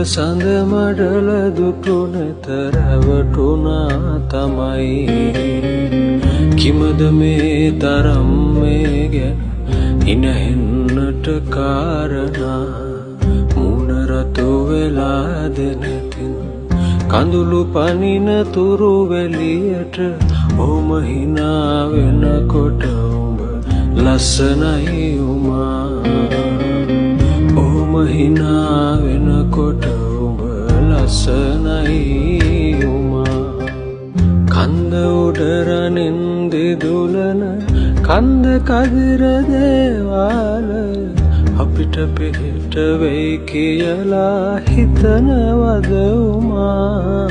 සඳ මඩල දුටු නැත රැවටුණා තමයි කිමද මේ තරම් මේ ගැන හිනහෙන්නට කාරණා මුණ රතු වෙලා දෙනතින් කඳුළු පනින තුරු වැලියට ඔහොම හිනා වෙනකොට උඹ ලස්සනයි උමා ඔහොම හිනා වෙනකොට උඹ ලස්සනයි උමා කන්ද උඩරනින් දිදුලන කන්ද කදිර දේවාල අපිට පිට වෙයි කියලා හිතනවද උමා